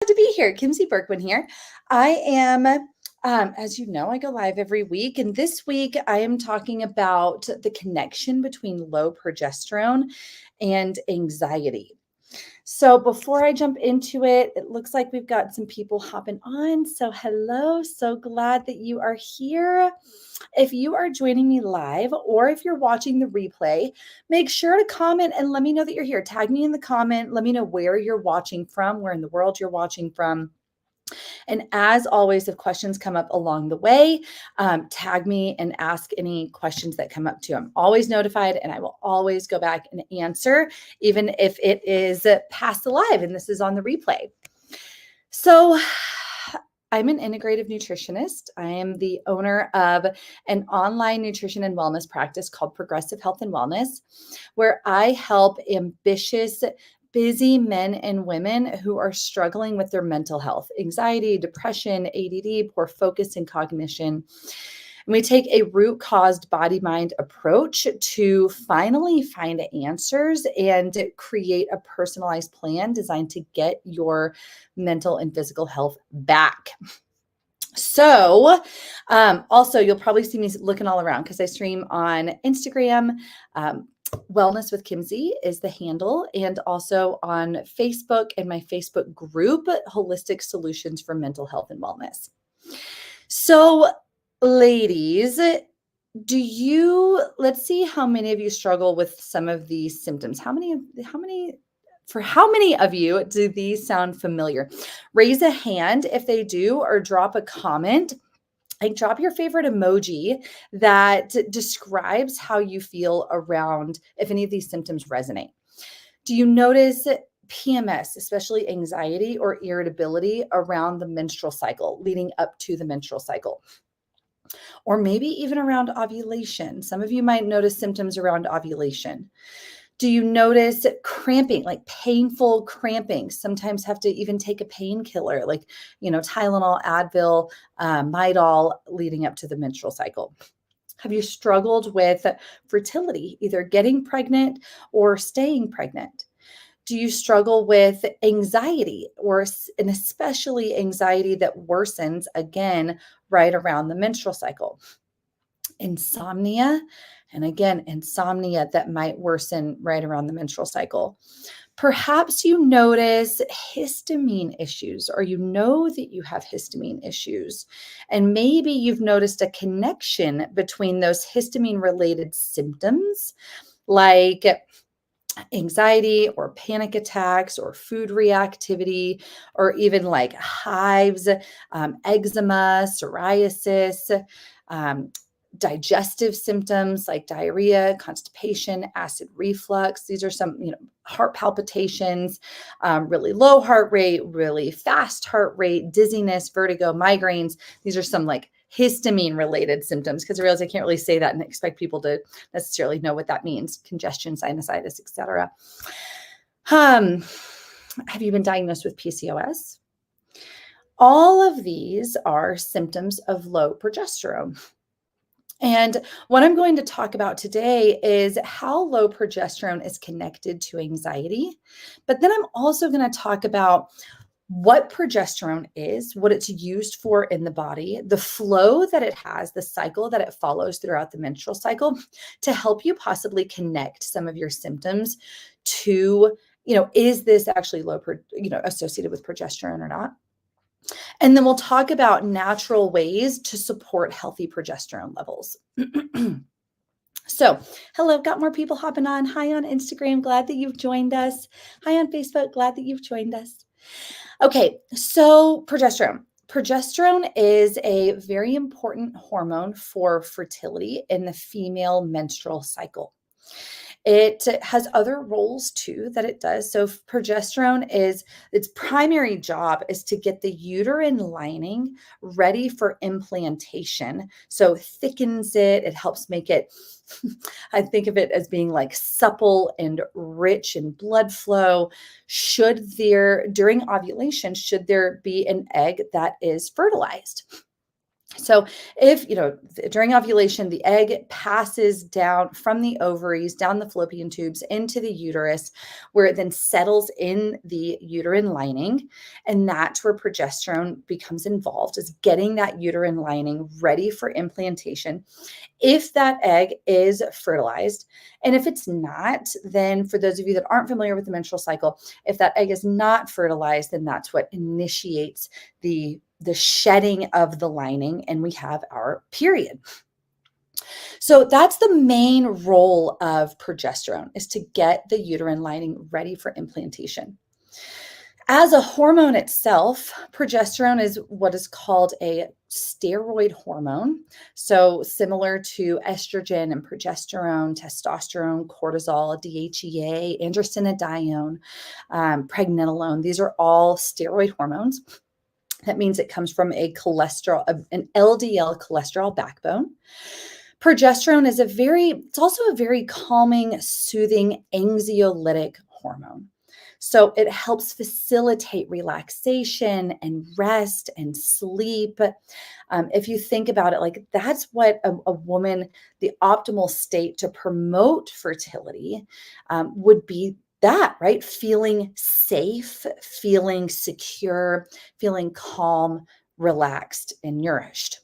To be here. Kimsey Berkman here. I am, as you know, I go live every week. And this week I am talking about the connection between low progesterone and anxiety. So before I jump into it, it looks like we've got some people hopping on. So hello, so glad that you are here. If you are joining me live or if you're watching the replay, make sure to comment and let me know that you're here. Tag me in the comment. Let me know where you're watching from, where in the world you're watching from. And as always, if questions come up along the way, tag me and ask any questions that come up too. I'm always notified and I will always go back and answer, even if it is past the live and this is on the replay. So I'm an integrative nutritionist. I am the owner of an online nutrition and wellness practice called Progressive Health and Wellness, where I help ambitious, busy men and women who are struggling with their mental health, anxiety, depression, ADD, poor focus and cognition. And we take a root caused body mind approach to finally find answers and create a personalized plan designed to get your mental and physical health back. So, also, you'll probably see me looking all around because I stream on Instagram. Wellness with Kimsey is the handle, and also on Facebook and my Facebook group, Holistic Solutions for Mental Health and Wellness. So, ladies, let's see how many of you struggle with some of these symptoms. For how many of you do these sound familiar? Raise a hand if they do, or drop a comment. Like, drop your favorite emoji that describes how you feel around if any of these symptoms resonate. Do you notice PMS, especially anxiety or irritability around the menstrual cycle, leading up to the menstrual cycle? Or maybe even around ovulation. Some of you might notice symptoms around ovulation. Do you notice cramping, like painful cramping? Sometimes have to even take a painkiller, like, Tylenol, Advil, Midol, leading up to the menstrual cycle. Have you struggled with fertility, either getting pregnant or staying pregnant? Do you struggle with anxiety, and especially anxiety that worsens again right around the menstrual cycle? Insomnia, and again, insomnia that might worsen right around the menstrual cycle. Perhaps you notice histamine issues, or you know that you have histamine issues, and maybe you've noticed a connection between those histamine-related symptoms, like anxiety or panic attacks or food reactivity, or even like hives, eczema, psoriasis, digestive symptoms like diarrhea, constipation, acid reflux. These are some, heart palpitations, really low heart rate, really fast heart rate, dizziness, vertigo, migraines. These are some like histamine related symptoms, because I realize I can't really say that and expect people to necessarily know what that means. Congestion, sinusitis, etc. Have you been diagnosed with PCOS? All of these are symptoms of low progesterone. And what I'm going to talk about today is how low progesterone is connected to anxiety. But then I'm also going to talk about what progesterone is, what it's used for in the body, the flow that it has, the cycle that it follows throughout the menstrual cycle, to help you possibly connect some of your symptoms to, is this actually associated with progesterone or not? And then we'll talk about natural ways to support healthy progesterone levels. So, hello, got more people hopping on. Hi on Instagram, glad that you've joined us. Hi on Facebook, glad that you've joined us. Okay, so progesterone. Progesterone is a very important hormone for fertility in the female menstrual cycle. It has other roles too that it does. So progesterone its primary job is to get the uterine lining ready for implantation. So thickens it. It helps make it, I think of it as being like supple and rich in blood flow. During ovulation, should there be an egg that is fertilized? So if, during ovulation, the egg passes down from the ovaries, down the fallopian tubes into the uterus, where it then settles in the uterine lining. And that's where progesterone becomes involved, is getting that uterine lining ready for implantation. If that egg is fertilized, and if it's not, then for those of you that aren't familiar with the menstrual cycle, if that egg is not fertilized, then that's what initiates the shedding of the lining, and we have our period. So that's the main role of progesterone, is to get the uterine lining ready for implantation. As a hormone itself, progesterone is what is called a steroid hormone. So similar to estrogen and progesterone, testosterone, cortisol, DHEA, androstenedione, pregnenolone. These are all steroid hormones. That means it comes from an LDL cholesterol backbone. Progesterone is it's also a very calming, soothing, anxiolytic hormone. So it helps facilitate relaxation and rest and sleep. If you think about it, like that's what a woman, the optimal state to promote fertility would be, that, right? Feeling safe, feeling secure, feeling calm, relaxed, and nourished.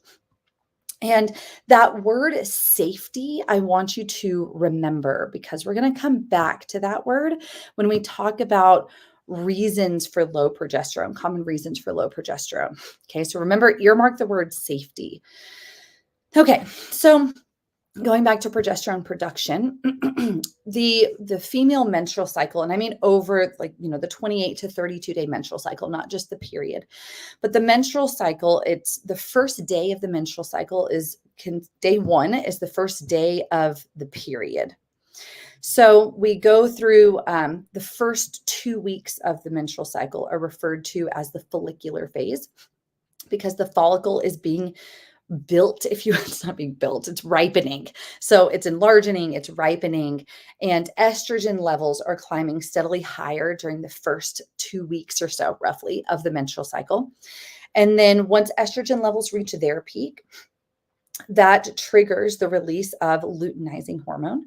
And that word safety, I want you to remember, because we're going to come back to that word when we talk about reasons for low progesterone, common reasons for low progesterone. Okay, so remember, earmark the word safety. Okay, so going back to progesterone production, the female menstrual cycle, and I mean over the 28 to 32 day menstrual cycle, not just the period, but the menstrual cycle, it's the first day of the menstrual cycle day one is the first day of the period. So we go through the first 2 weeks of the menstrual cycle are referred to as the follicular phase, because the follicle is being built, it's not being built, it's ripening. So it's enlarging, it's ripening, and estrogen levels are climbing steadily higher during the first 2 weeks or so, roughly, of the menstrual cycle. And then once estrogen levels reach their peak, that triggers the release of luteinizing hormone.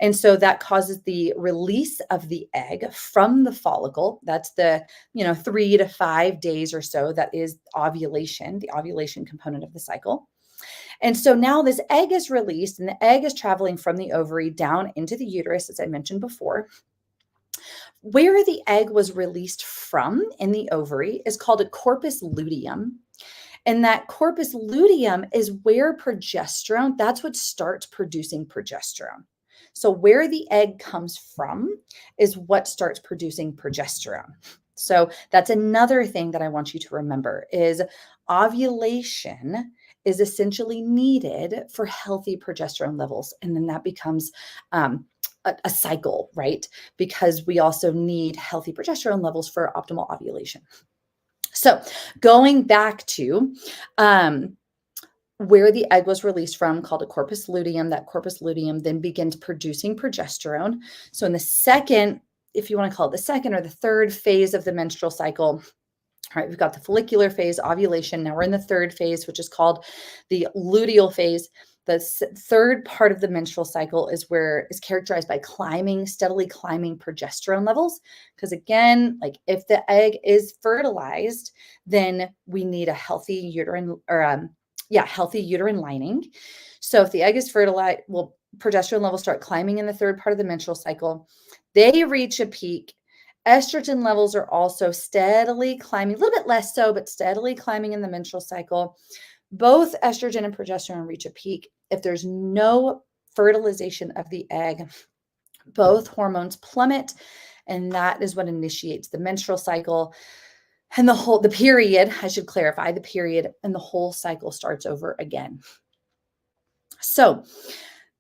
And so that causes the release of the egg from the follicle. That's the 3 to 5 days or so. That is ovulation, the ovulation component of the cycle. And so now this egg is released, and the egg is traveling from the ovary down into the uterus, as I mentioned before. Where the egg was released from in the ovary is called a corpus luteum. And that corpus luteum is where progesterone, that's what starts producing progesterone. So where the egg comes from is what starts producing progesterone. So that's another thing that I want you to remember, is ovulation is essentially needed for healthy progesterone levels. And then that becomes a cycle, right? Because we also need healthy progesterone levels for optimal ovulation. So going back to where the egg was released from, called a corpus luteum, that corpus luteum then begins producing progesterone. So in the second, if you want to call it the second or the third phase of the menstrual cycle, all right, we've got the follicular phase, ovulation. Now we're in the third phase, which is called the luteal phase. The third part of the menstrual cycle is characterized by steadily climbing progesterone levels. Because again, like if the egg is fertilized, then we need a healthy uterine healthy uterine lining. So if the egg is fertilized, progesterone levels start climbing in the third part of the menstrual cycle. They reach a peak. Estrogen levels are also steadily climbing, a little bit less so, but steadily climbing in the menstrual cycle. Both estrogen and progesterone reach a peak. If there's no fertilization of the egg, both hormones plummet, and that is what initiates the menstrual cycle. And the period, I should clarify, the period and the whole cycle starts over again. So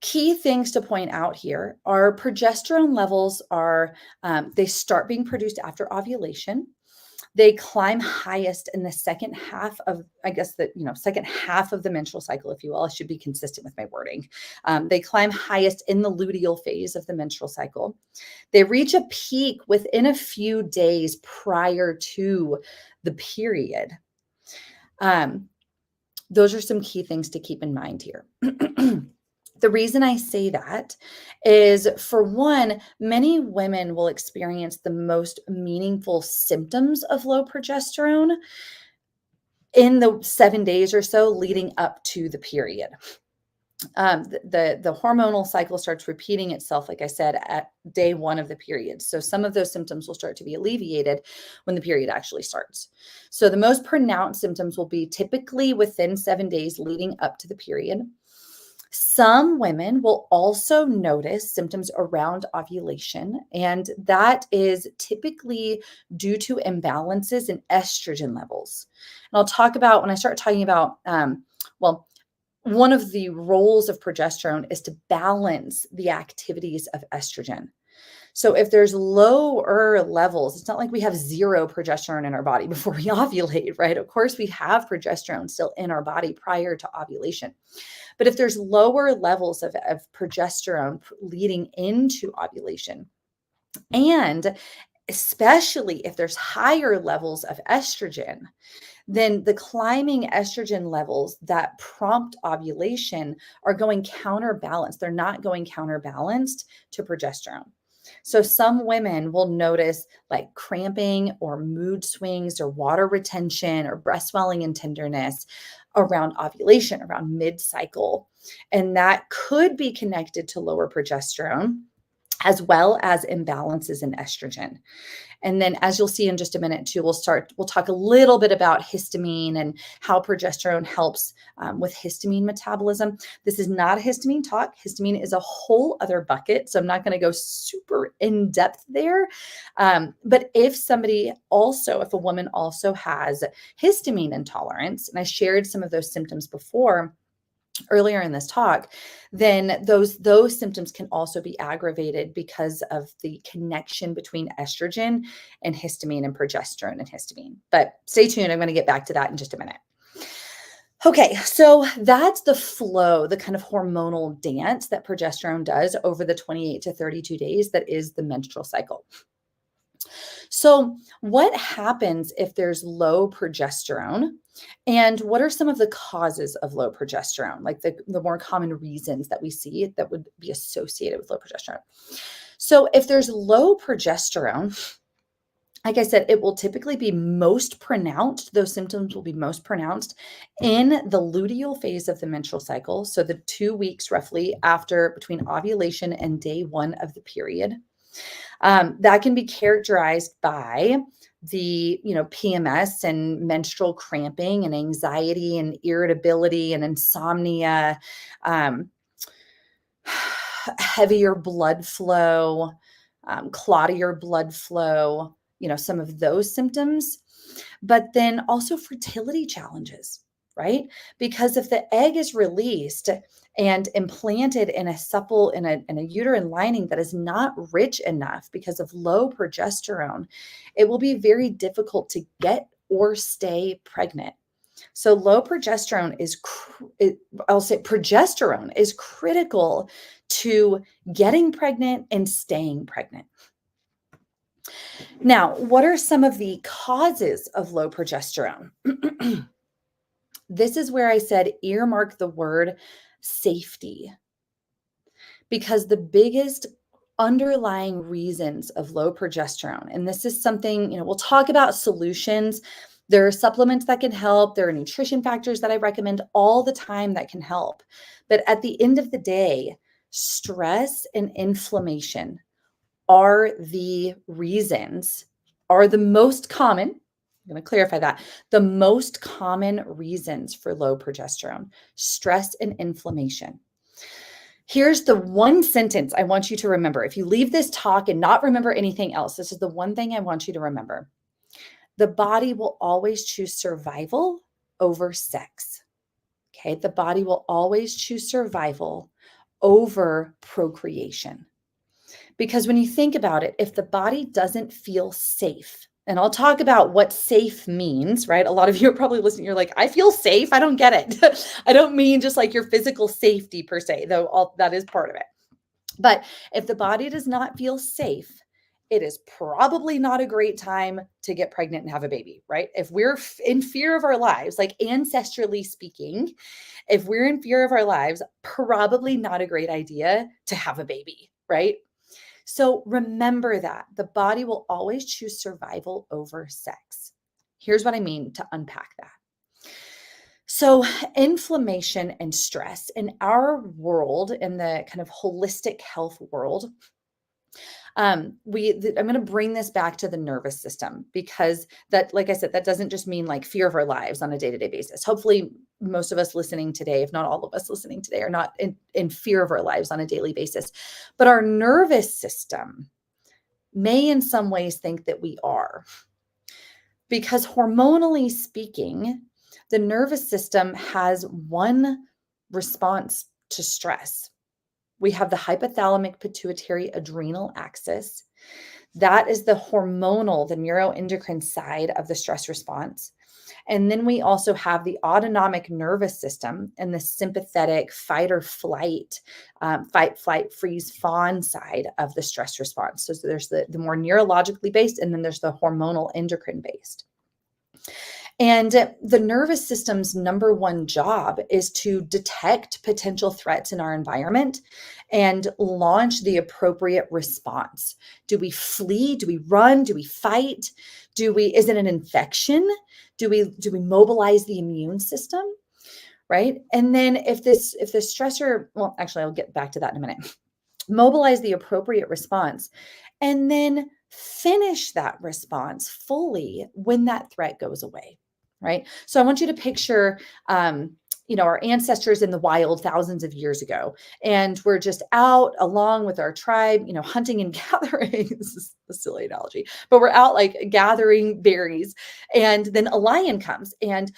key things to point out here are progesterone levels they start being produced after ovulation. They climb highest in the second half of, second half of the menstrual cycle, if you will. I should be consistent with my wording. They climb highest in the luteal phase of the menstrual cycle. They reach a peak within a few days prior to the period. Those are some key things to keep in mind here. The reason I say that is, for one, many women will experience the most meaningful symptoms of low progesterone in the 7 days or so leading up to the period. The hormonal cycle starts repeating itself, like I said, at day 1 of the period. So some of those symptoms will start to be alleviated when the period actually starts. So the most pronounced symptoms will be typically within 7 days leading up to the period. Some women will also notice symptoms around ovulation, and that is typically due to imbalances in estrogen levels. And I'll talk about, when I start talking about, well, one of the roles of progesterone is to balance the activities of estrogen. So if there's lower levels, it's not like we have zero progesterone in our body before we ovulate, right? Of course, we have progesterone still in our body prior to ovulation. But if there's lower levels of progesterone leading into ovulation, and especially if there's higher levels of estrogen, then the climbing estrogen levels that prompt ovulation are going counterbalanced. They're not going counterbalanced to progesterone. So some women will notice like cramping or mood swings or water retention or breast swelling and tenderness around ovulation, around mid-cycle. And that could be connected to lower progesterone as well as imbalances in estrogen. And then, as you'll see in just a minute too, we'll talk a little bit about histamine and how progesterone helps with histamine metabolism. This is not a histamine talk. Histamine is a whole other bucket, so I'm not going to go super in depth there. But if a woman also has histamine intolerance, and I shared some of those symptoms earlier in this talk, then those symptoms can also be aggravated because of the connection between estrogen and histamine and progesterone and histamine. But stay tuned. I'm going to get back to that in just a minute. Okay, so that's the flow, the kind of hormonal dance that progesterone does over the 28 to 32 days that is the menstrual cycle. So what happens if there's low progesterone? And what are some of the causes of low progesterone, like the more common reasons that we see that would be associated with low progesterone? So if there's low progesterone, like I said, it will typically be most pronounced. Those symptoms will be most pronounced in the luteal phase of the menstrual cycle. So the 2 weeks roughly between ovulation and day 1 of the period. That can be characterized by the PMS and menstrual cramping and anxiety and irritability and insomnia, heavier blood flow, clottier blood flow, some of those symptoms. But then also fertility challenges, right? Because if the egg is released and implanted in a uterine lining that is not rich enough because of low progesterone, it will be very difficult to get or stay pregnant. So low progesterone progesterone is critical to getting pregnant and staying pregnant. Now, what are some of the causes of low progesterone? This is where I said earmark the word safety, because the biggest underlying reasons of low progesterone, and this is something, we'll talk about solutions. There are supplements that can help. There are nutrition factors that I recommend all the time that can help. But at the end of the day, stress and inflammation are the most common. I'm going to clarify that. The most common reasons for low progesterone: stress and inflammation. Here's the one sentence I want you to remember. If you leave this talk and not remember anything else, this is the one thing I want you to remember. The body will always choose survival over sex. Okay, the body will always choose survival over procreation. Because when you think about it, if the body doesn't feel safe, and I'll talk about what safe means, right? A lot of you are probably listening. You're like, I feel safe. I don't get it. I don't mean just like your physical safety per se, though that is part of it. But if the body does not feel safe it is probably not a great time to get pregnant and have a baby, right? If we're in fear of our lives, like ancestrally speaking, if we're in fear of our lives, probably not a great idea to have a baby, right? So remember that the body will always choose survival over sex. Here's what I mean to unpack that. So, inflammation and stress in our world, in the kind of holistic health world, I'm going to bring this back to the nervous system because that, like I said, that doesn't just mean like fear of our lives on a day-to-day basis. Hopefully, most of us listening today, if not all of us listening today, are not in fear of our lives on a daily basis. But our nervous system may in some ways think that we are. Because hormonally speaking, the nervous system has one response to stress. We have the hypothalamic pituitary adrenal axis. That is the hormonal, the neuroendocrine side of the stress response. And then we also have the autonomic nervous system and the sympathetic fight or flight, fight, flight, freeze, fawn side of the stress response. So there's the more neurologically based, and then there's the hormonal endocrine based. And the nervous system's number one job is to detect potential threats in our environment and launch the appropriate response. Do we flee? Do we run? Do we fight? Is it an infection? Do we mobilize the immune system? Right? And then if the stressor, well, actually, I'll get back to that in a minute. Mobilize the appropriate response and then finish that response fully when that threat goes away. Right. So I want you to picture, our ancestors in the wild thousands of years ago, and we're just out along with our tribe, hunting and gathering. This is a silly analogy, but we're out like gathering berries, and then a lion comes and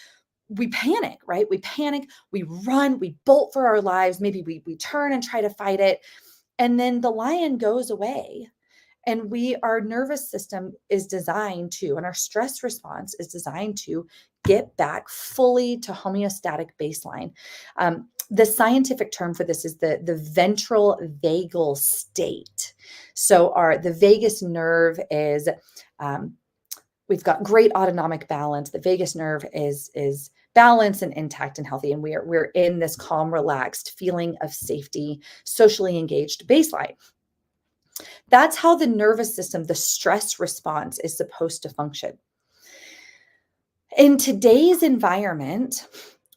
we panic, right? We panic, we run, we bolt for our lives. Maybe we turn and try to fight it. And then the lion goes away. And our nervous system is designed to, and our stress response is designed to get back fully to homeostatic baseline. The scientific term for this is the ventral vagal state. So the vagus nerve is, we've got great autonomic balance. The vagus nerve is balanced and intact and healthy. And we're in this calm, relaxed feeling of safety, socially engaged baseline. That's how the nervous system, the stress response, is supposed to function. In today's environment,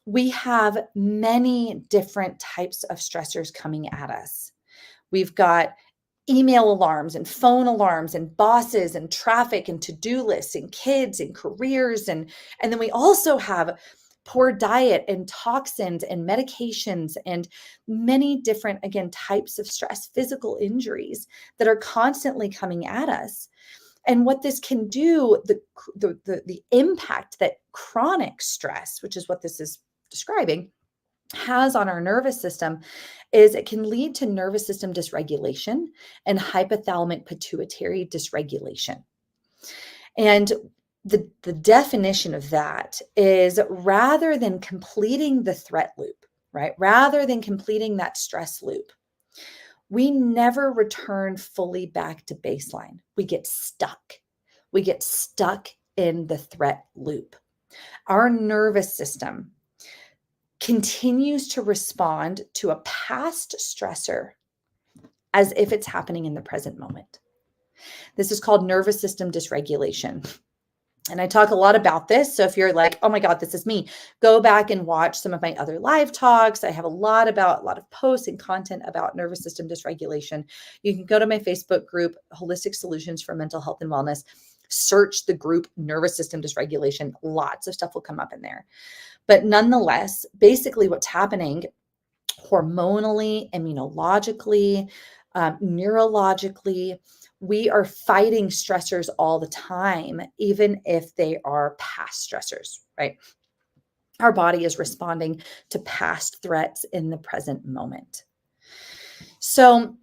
we have many different types of stressors coming at us. We've got email alarms and phone alarms and bosses and traffic and to-do lists and kids and careers. And then we also have poor diet and toxins and medications and many different, again, types of stress, physical injuries that are constantly coming at us. And what this can do, the impact that chronic stress, which is what this is describing, has on our nervous system is it can lead to nervous system dysregulation and hypothalamic pituitary dysregulation. And the definition of that is rather than completing the threat loop, right? Rather than completing that stress loop, we never return fully back to baseline. We get stuck. We get stuck in the threat loop. Our nervous system continues to respond to a past stressor as if it's happening in the present moment. This is called nervous system dysregulation. And I talk a lot about this. So if you're like, oh my God, this is me, go back and watch some of my other live talks. I have a lot of posts and content about nervous system dysregulation. You can go to my Facebook group, Holistic Solutions for Mental Health and Wellness, search the group nervous system dysregulation. Lots of stuff will come up in there. But nonetheless, basically what's happening hormonally, immunologically, neurologically, we are fighting stressors all the time, even if they are past stressors, right? Our body is responding to past threats in the present moment. So,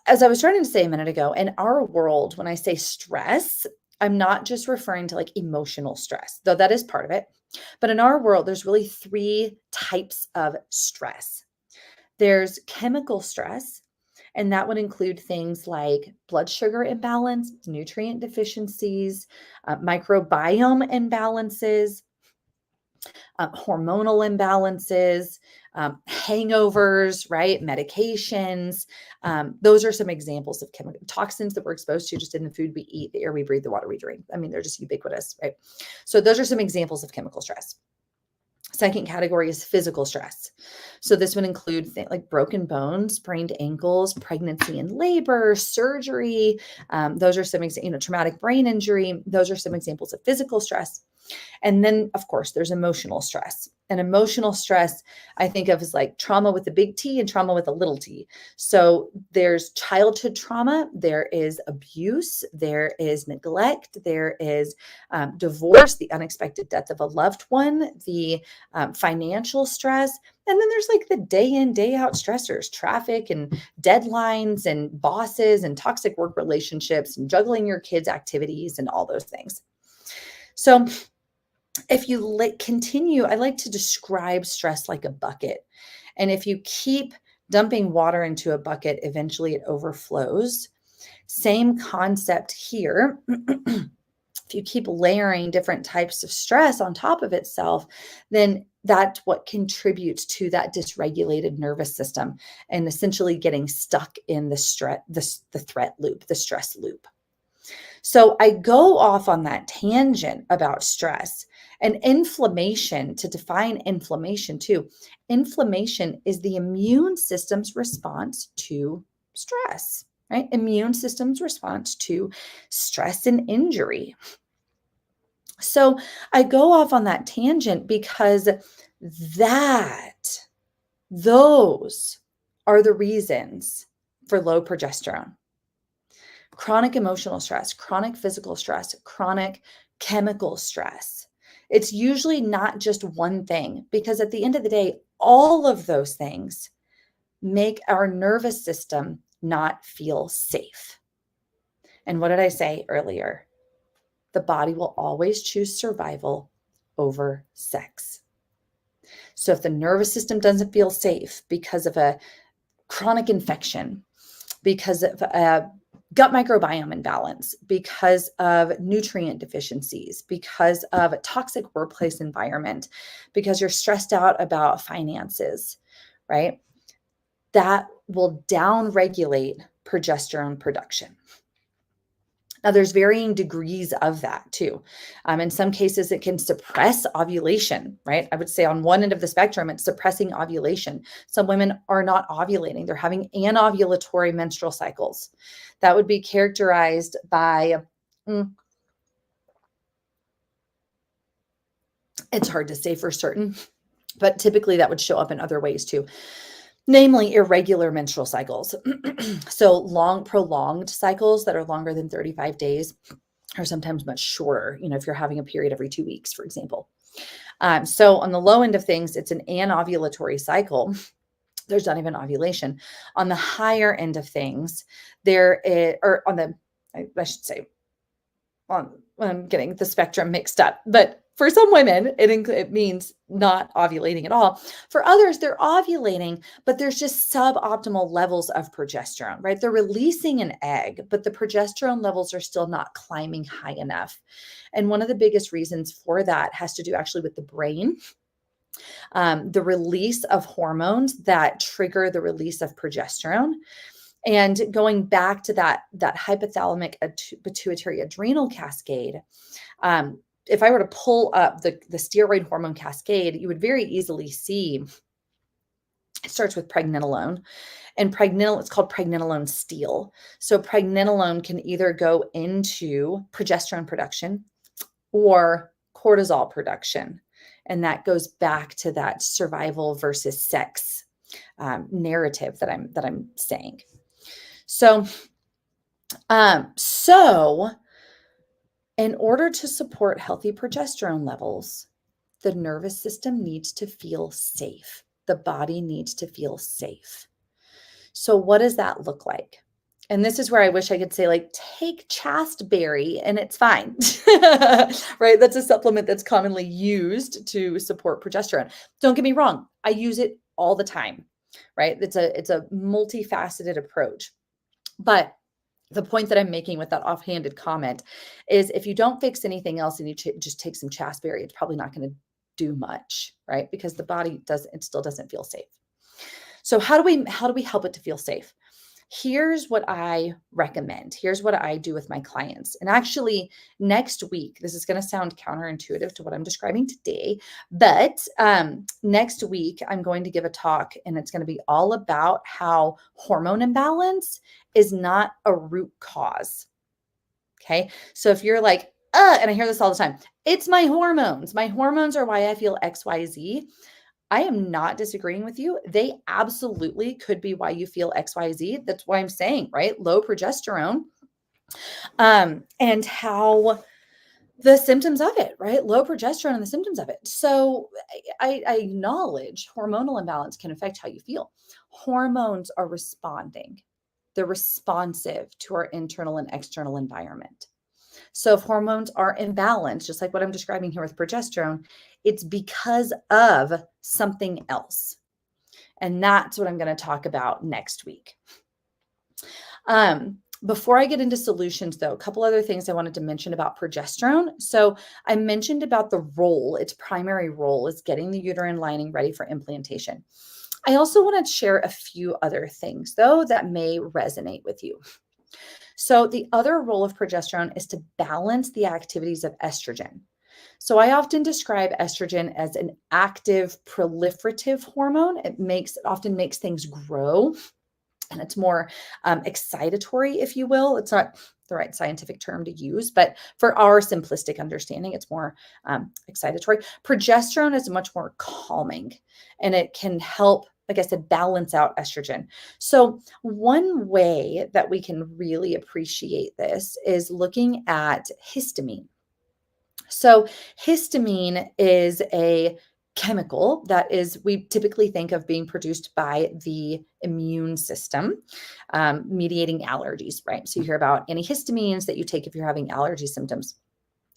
as I was trying to say a minute ago, in our world, when I say stress, I'm not just referring to like emotional stress, though that is part of it. But in our world, there's really three types of stress. There's chemical stress, And that would include things like blood sugar imbalance, nutrient deficiencies, microbiome imbalances, hormonal imbalances, hangovers, right? Medications. Those are some examples of chemical toxins that we're exposed to just in the food we eat, the air we breathe, the water we drink. I mean, they're just ubiquitous, right? So those are some examples of chemical stress. Second category is physical stress. So this would include things like broken bones, sprained ankles, pregnancy and labor, surgery. Those are some, traumatic brain injury. Those are some examples of physical stress. And then, of course, there's emotional stress. And emotional stress, I think of as like trauma with a big T and trauma with a little t. So there's childhood trauma, there is abuse, there is neglect, there is divorce, the unexpected death of a loved one, the financial stress. And then there's like the day in, day out stressors, traffic and deadlines and bosses and toxic work relationships and juggling your kids' activities and all those things. So if you continue, I like to describe stress like a bucket. And if you keep dumping water into a bucket, eventually it overflows. Same concept here. If you keep layering different types of stress on top of itself, then that's what contributes to that dysregulated nervous system and essentially getting stuck in the threat loop, the stress loop. So I go off on that tangent about stress and inflammation. To define inflammation too, inflammation is the immune system's response to stress, right? Immune system's response to stress and injury. So I go off on that tangent because those are the reasons for low progesterone. Chronic emotional stress, chronic physical stress, chronic chemical stress. It's usually not just one thing, because at the end of the day, all of those things make our nervous system not feel safe. And what did I say earlier? The body will always choose survival over sex. So if the nervous system doesn't feel safe because of a chronic infection, because of a gut microbiome imbalance, because of nutrient deficiencies, because of a toxic workplace environment, because you're stressed out about finances, right? That will downregulate progesterone production. Now, there's varying degrees of that too. In some cases, it can suppress ovulation, right? I would say on one end of the spectrum, it's suppressing ovulation. Some women are not ovulating. They're having anovulatory menstrual cycles. That would be characterized by, it's hard to say for certain, but typically that would show up in other ways too. Namely, irregular menstrual cycles. So long, prolonged cycles that are longer than 35 days are sometimes much shorter, if you're having a period every 2 weeks, for example. So on the low end of things, it's an anovulatory cycle. There's not even ovulation. On the higher end of things, I'm getting the spectrum mixed up, but for some women, it means not ovulating at all. For others, they're ovulating, but there's just suboptimal levels of progesterone, right? They're releasing an egg, but the progesterone levels are still not climbing high enough. And one of the biggest reasons for that has to do actually with the brain. The release of hormones that trigger the release of progesterone. And going back to that hypothalamic pituitary adrenal cascade, if I were to pull up the steroid hormone cascade, you would very easily see it starts with pregnenolone. And it's called pregnenolone steal. So pregnenolone can either go into progesterone production or cortisol production. And that goes back to that survival versus sex narrative that I'm saying. So in order to support healthy progesterone levels, the nervous system needs to feel safe. The body needs to feel safe. So what does that look like? And this is where I wish I could say, like, take chasteberry and it's fine, right? That's a supplement that's commonly used to support progesterone. Don't get me wrong. I use it all the time. right? It's a multifaceted approach. But the point that I'm making with that offhanded comment is if you don't fix anything else and you just take some chasteberry, it's probably not going to do much, right? Because the body it still doesn't feel safe. So how do we help it to feel safe? Here's what I recommend. Here's what I do with my clients. And actually, next week, this is going to sound counterintuitive to what I'm describing today, but next week, I'm going to give a talk, and it's going to be all about how hormone imbalance is not a root cause. Okay. So if you're like, and I hear this all the time, it's my hormones. My hormones are why I feel XYZ. I am not disagreeing with you. They absolutely could be why you feel XYZ. That's why I'm saying, right? Low progesterone, and how the symptoms of it, right? Low progesterone and the symptoms of it. So I acknowledge hormonal imbalance can affect how you feel. Hormones are responding. They're responsive to our internal and external environment. So if hormones are imbalanced, just like what I'm describing here with progesterone, it's because of something else. And that's what I'm going to talk about next week. Before I get into solutions, though, a couple other things I wanted to mention about progesterone. So I mentioned about the role, its primary role is getting the uterine lining ready for implantation. I also want to share a few other things, though, that may resonate with you. So the other role of progesterone is to balance the activities of estrogen. So I often describe estrogen as an active proliferative hormone. It often makes things grow, and it's more excitatory, if you will. It's not the right scientific term to use, but for our simplistic understanding, it's more excitatory. Progesterone is much more calming, and it can help, like I said, balance out estrogen. So one way that we can really appreciate this is looking at histamine. So histamine is a chemical that we typically think of being produced by the immune system, mediating allergies, right? So you hear about antihistamines that you take if you're having allergy symptoms.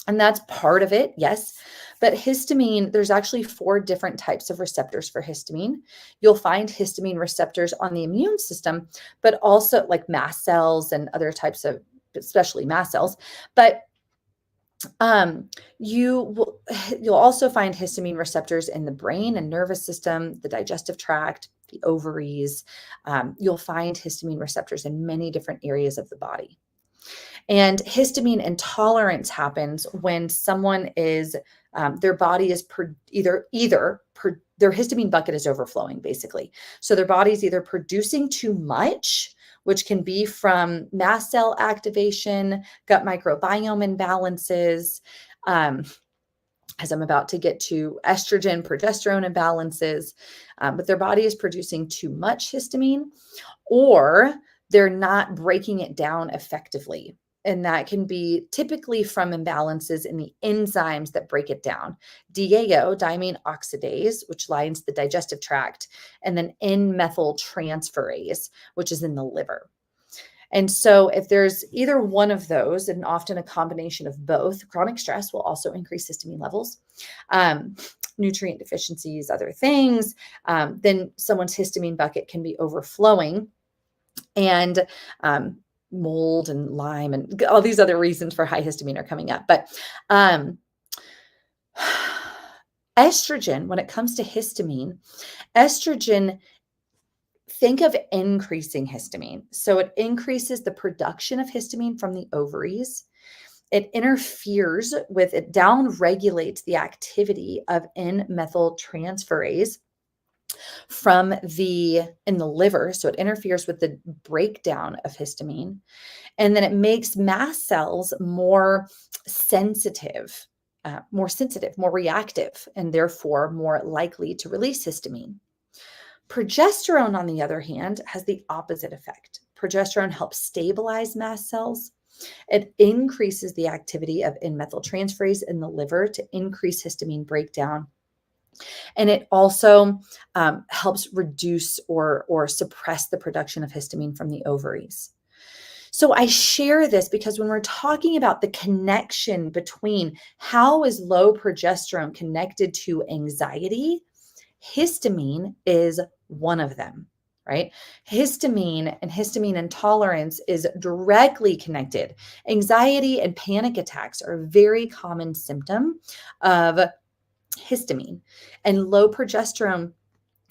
And that's part of it, yes. But histamine, there's actually 4 different types of receptors for histamine. You'll find histamine receptors on the immune system, but also like mast cells and other types of, especially mast cells. But you'll also find histamine receptors in the brain and nervous system, the digestive tract, the ovaries. You'll find histamine receptors in many different areas of the body. And histamine intolerance happens when someone is, their body is their histamine bucket is overflowing, basically. So their body is either producing too much, which can be from mast cell activation, gut microbiome imbalances, as I'm about to get to, estrogen, progesterone imbalances, but their body is producing too much histamine, or they're not breaking it down effectively. And that can be typically from imbalances in the enzymes that break it down. DAO, diamine oxidase, which lines the digestive tract, and then N-methyltransferase, which is in the liver. And so if there's either one of those, and often a combination of both, chronic stress will also increase histamine levels, nutrient deficiencies, other things, then someone's histamine bucket can be overflowing, and mold and Lyme and all these other reasons for high histamine are coming up. But estrogen, when it comes to histamine, estrogen, think of increasing histamine. So it increases the production of histamine from the ovaries. It interferes with, it downregulates the activity of N-methyltransferase in the liver. So it interferes with the breakdown of histamine. And then it makes mast cells more sensitive, more reactive, and therefore more likely to release histamine. Progesterone, on the other hand, has the opposite effect. Progesterone helps stabilize mast cells. It increases the activity of N-methyltransferase in the liver to increase histamine breakdown. And it also helps reduce or suppress the production of histamine from the ovaries. So I share this because when we're talking about the connection between how is low progesterone connected to anxiety, Histamine is one of them, right? Histamine and histamine intolerance is directly connected. Anxiety and panic attacks are a very common symptom of histamine, and low progesterone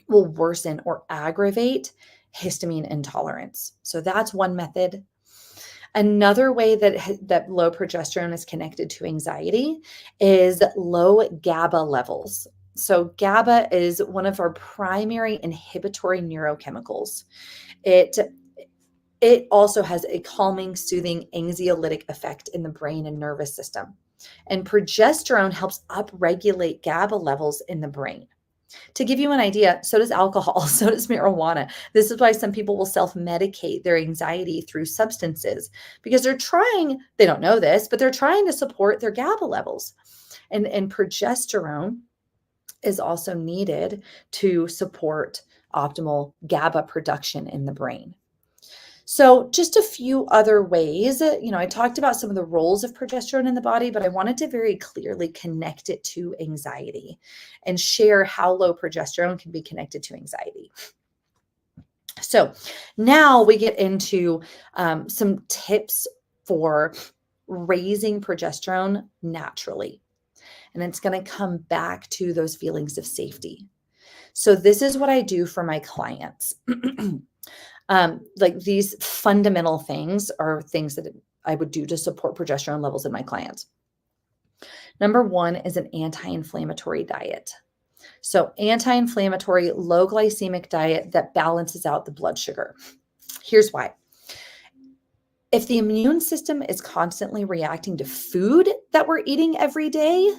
will worsen or aggravate histamine intolerance. So that's one method. Another way that low progesterone is connected to anxiety is low GABA levels. So GABA is one of our primary inhibitory neurochemicals. It it also has a calming, soothing, anxiolytic effect in the brain and nervous system. And progesterone helps upregulate GABA levels in the brain. To give you an idea, so does alcohol, so does marijuana. This is why some people will self-medicate their anxiety through substances because they don't know this, but they're trying to support their GABA levels. And progesterone is also needed to support optimal GABA production in the brain. So just a few other ways, I talked about some of the roles of progesterone in the body, but I wanted to very clearly connect it to anxiety and share how low progesterone can be connected to anxiety. So now we get into some tips for raising progesterone naturally. And it's going to come back to those feelings of safety. So this is what I do for my clients. Like these fundamental things are things that I would do to support progesterone levels in my clients. Number one is an anti-inflammatory diet. So anti-inflammatory, low glycemic diet that balances out the blood sugar. Here's why. If the immune system is constantly reacting to food that we're eating every day,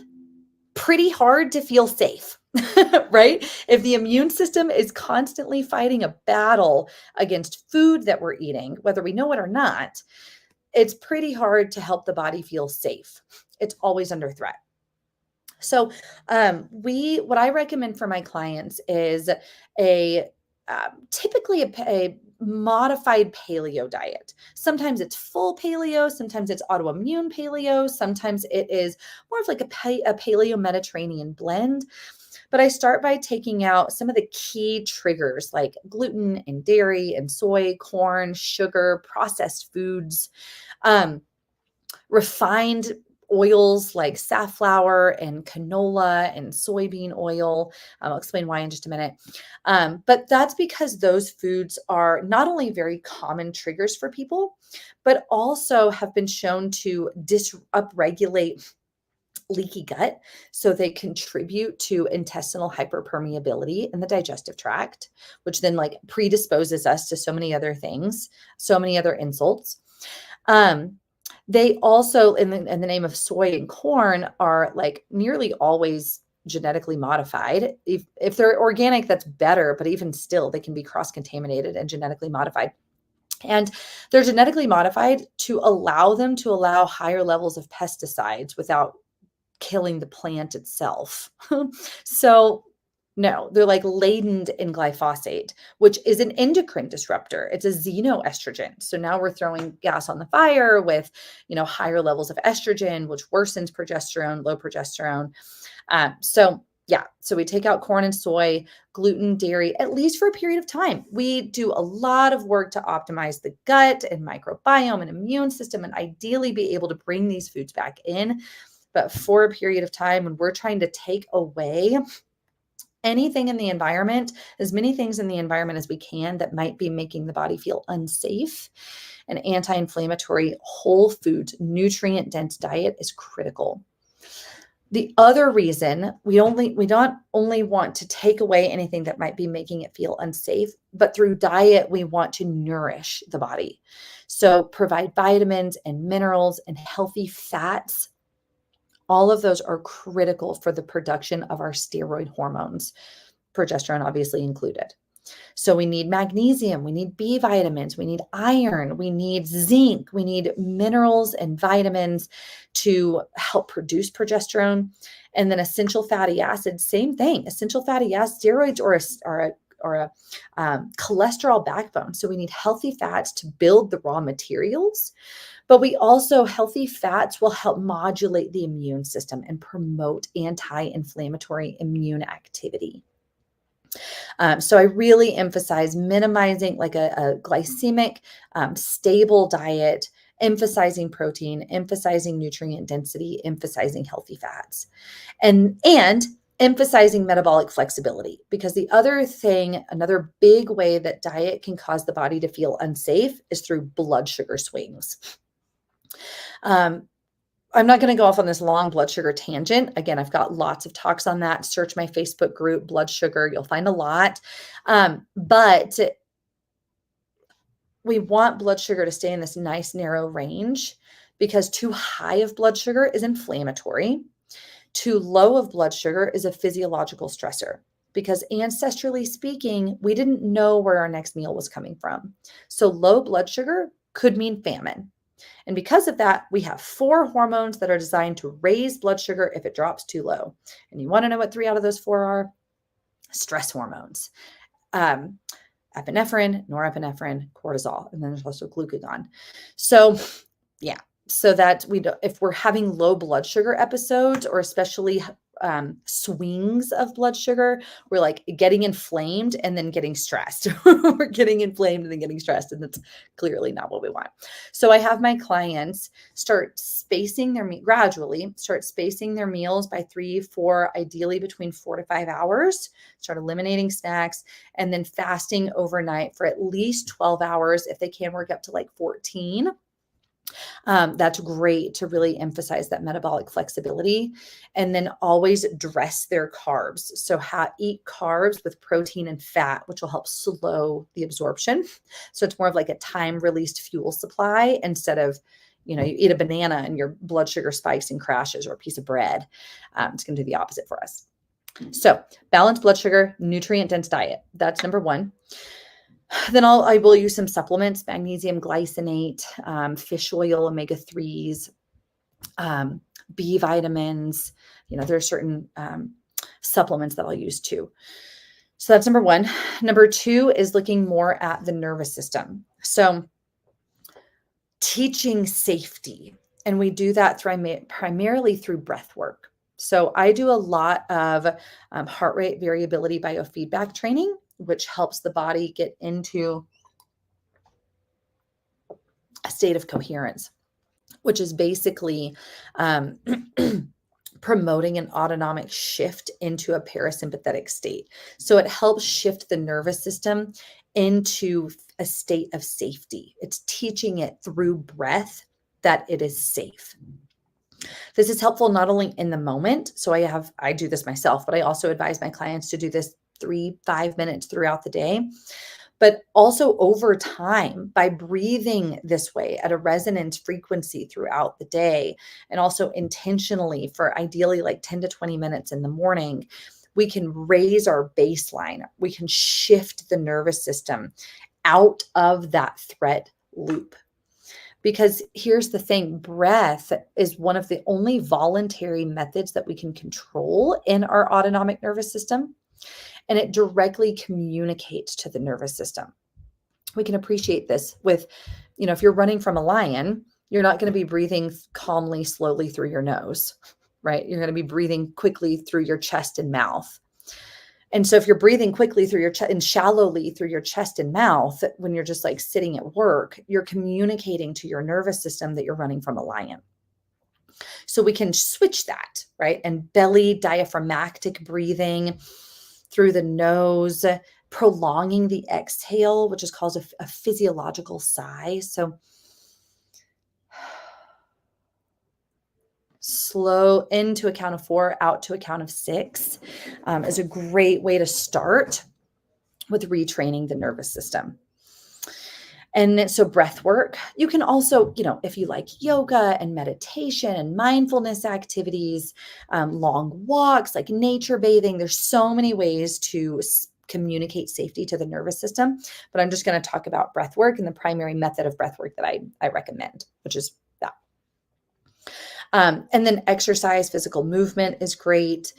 pretty hard to feel safe, right? If the immune system is constantly fighting a battle against food that we're eating, whether we know it or not, it's pretty hard to help the body feel safe. It's always under threat. So what I recommend for my clients is typically a modified paleo diet. Sometimes it's full paleo, sometimes it's autoimmune paleo, sometimes it is more of like a paleo Mediterranean blend. But I start by taking out some of the key triggers like gluten and dairy and soy, corn, sugar, processed foods, refined oils like safflower and canola and soybean oil. I'll explain why in just a minute. But that's because those foods are not only very common triggers for people, but also have been shown to upregulate leaky gut. So they contribute to intestinal hyperpermeability in the digestive tract, which then like predisposes us to so many other things, so many other insults. They also, in the name of soy and corn, are like nearly always genetically modified. If they're organic, that's better, but even still, they can be cross-contaminated and genetically modified. And they're genetically modified to allow higher levels of pesticides without killing the plant itself. So no, they're like laden in glyphosate, which is an endocrine disruptor. It's a xenoestrogen. So now we're throwing gas on the fire with, higher levels of estrogen, which worsens progesterone, low progesterone. So we take out corn and soy, gluten, dairy, at least for a period of time. We do a lot of work to optimize the gut and microbiome and immune system and ideally be able to bring these foods back in. But for a period of time when we're trying to take away anything in the environment, as many things in the environment as we can that might be making the body feel unsafe, an anti-inflammatory, whole foods, nutrient-dense diet is critical. The other reason we don't only want to take away anything that might be making it feel unsafe, but through diet, we want to nourish the body. So provide vitamins and minerals and healthy fats. All of those are critical for the production of our steroid hormones, progesterone obviously included. So we need magnesium, we need B vitamins, we need iron, we need zinc, we need minerals and vitamins to help produce progesterone. And then essential fatty acids, same thing. Essential fatty acids, steroids are a cholesterol backbone. So we need healthy fats to build the raw materials. But healthy fats will help modulate the immune system and promote anti-inflammatory immune activity. So I really emphasize minimizing like a glycemic, stable diet, emphasizing protein, emphasizing nutrient density, emphasizing healthy fats, and emphasizing metabolic flexibility. Because the other thing, another big way that diet can cause the body to feel unsafe is through blood sugar swings. I'm not going to go off on this long blood sugar tangent. Again, I've got lots of talks on that. Search my Facebook group, blood sugar. You'll find a lot. But we want blood sugar to stay in this nice narrow range, because too high of blood sugar is inflammatory. Too low of blood sugar is a physiological stressor, because ancestrally speaking, we didn't know where our next meal was coming from. So low blood sugar could mean famine. And because of that, we have 4 hormones that are designed to raise blood sugar if it drops too low. And you want to know what 3 out of those 4 are? Stress hormones. Epinephrine, norepinephrine, cortisol, and then there's also glucagon. So yeah, so that if we're having low blood sugar episodes, or especially swings of blood sugar, we're like getting inflamed and then getting stressed. We're getting inflamed and then getting stressed, and that's clearly not what we want. So I have my clients gradually start spacing their meals by 3, 4, ideally between 4 to 5 hours, start eliminating snacks, and then fasting overnight for at least 12 hours. If they can work up to like 14. That's great to really emphasize that metabolic flexibility. And then always dress their carbs. So eat carbs with protein and fat, which will help slow the absorption. So it's more of like a time released fuel supply, instead of, you eat a banana and your blood sugar spikes and crashes, or a piece of bread. It's going to do the opposite for us. So balanced blood sugar, nutrient dense diet. That's number 1. Then I will use some supplements: magnesium glycinate, fish oil, omega-3s, B vitamins. There are certain supplements that I'll use too. So that's number 1. Number 2 is looking more at the nervous system. So teaching safety, and we do that primarily through breath work. So I do a lot of heart rate variability biofeedback training, which helps the body get into a state of coherence, which is basically promoting an autonomic shift into a parasympathetic state. So it helps shift the nervous system into a state of safety. It's teaching it through breath that it is safe. This is helpful not only in the moment. So I do this myself, but I also advise my clients to do this 3-5 minutes throughout the day, but also over time by breathing this way at a resonant frequency throughout the day, and also intentionally for ideally like 10 to 20 minutes in the morning. We can raise our baseline. We can shift the nervous system out of that threat loop. Because here's the thing, breath is one of the only voluntary methods that we can control in our autonomic nervous system. And it directly communicates to the nervous system. We can appreciate this with, if you're running from a lion, you're not going to be breathing calmly, slowly through your nose, right? You're going to be breathing quickly through your chest and mouth. And so if you're breathing quickly through your chest and shallowly through your chest and mouth, when you're just like sitting at work, you're communicating to your nervous system that you're running from a lion. So we can switch that, right? And belly diaphragmatic breathing through the nose, prolonging the exhale, which is called a physiological sigh. So slow into a count of 4, out to a count of 6 is a great way to start with retraining the nervous system. And so breath work, you can also, if you like yoga and meditation and mindfulness activities, long walks, like nature bathing, there's so many ways to communicate safety to the nervous system. But I'm just going to talk about breath work and the primary method of breath work that I recommend, which is that. And then exercise, physical movement is great.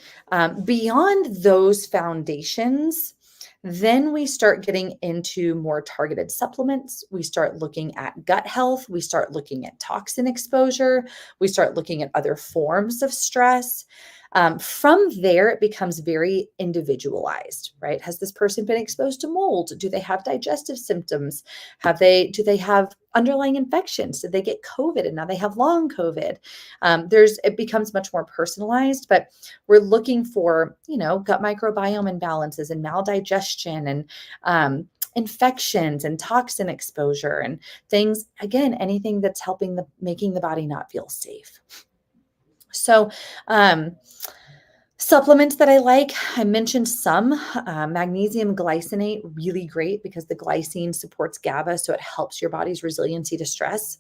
Beyond those foundations, then we start getting into more targeted supplements. We start looking at gut health. We start looking at toxin exposure. We start looking at other forms of stress. From there, it becomes very individualized, right? Has this person been exposed to mold? Do they have digestive symptoms? Do they have underlying infections? Did they get COVID and now they have long COVID? It becomes much more personalized, but we're looking for, gut microbiome imbalances and maldigestion and infections and toxin exposure and things, again, anything that's making the body not feel safe. So, supplements that I like, I mentioned some. Magnesium glycinate, really great because the glycine supports GABA, so it helps your body's resiliency to stress.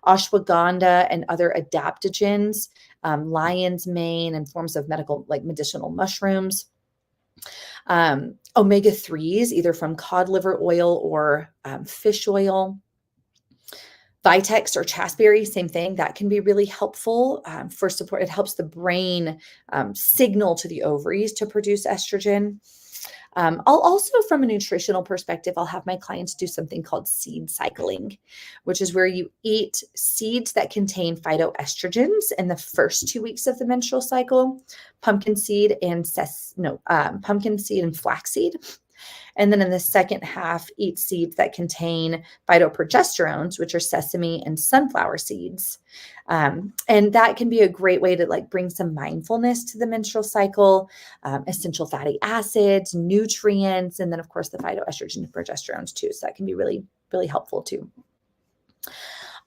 Ashwagandha and other adaptogens, lion's mane and forms of medicinal mushrooms. Omega-3s, either from cod liver oil or fish oil. Vitex or chasteberry, same thing. That can be really helpful for support. It helps the brain signal to the ovaries to produce estrogen. I'll also, from a nutritional perspective, I'll have my clients do something called seed cycling, which is where you eat seeds that contain phytoestrogens in the first 2 weeks of the menstrual cycle, pumpkin seed and flaxseed. And then in the second half, eat seeds that contain phytoprogesterones, which are sesame and sunflower seeds. And that can be a great way to bring some mindfulness to the menstrual cycle, essential fatty acids, nutrients, and then of course the phytoestrogen and progesterones too. So that can be really, really helpful too.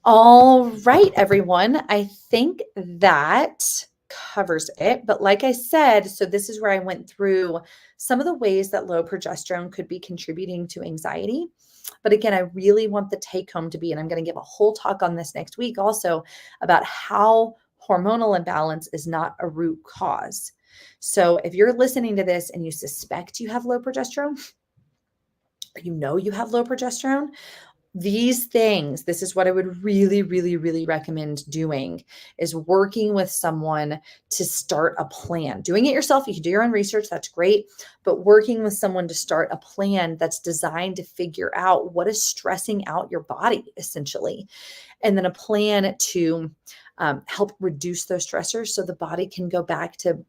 All right, everyone. I think that covers it. But like I said, so this is where I went through some of the ways that low progesterone could be contributing to anxiety. But again, I really want the take home to be, and I'm going to give a whole talk on this next week also, about how hormonal imbalance is not a root cause. So if you're listening to this and you suspect you have low progesterone, or you have low progesterone, these things, this is what I would really, really, really recommend doing, is working with someone to start a plan. Doing it yourself, you can do your own research, that's great, but working with someone to start a plan that's designed to figure out what is stressing out your body, essentially, and then a plan to help reduce those stressors so the body can go back to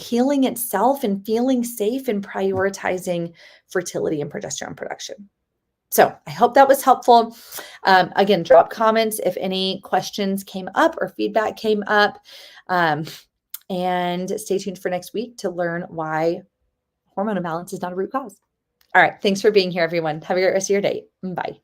healing itself and feeling safe and prioritizing fertility and progesterone production. So I hope that was helpful. Again, drop comments if any questions came up or feedback came up. And stay tuned for next week to learn why hormone imbalance is not a root cause. All right. Thanks for being here, everyone. Have a great rest of your day. Bye.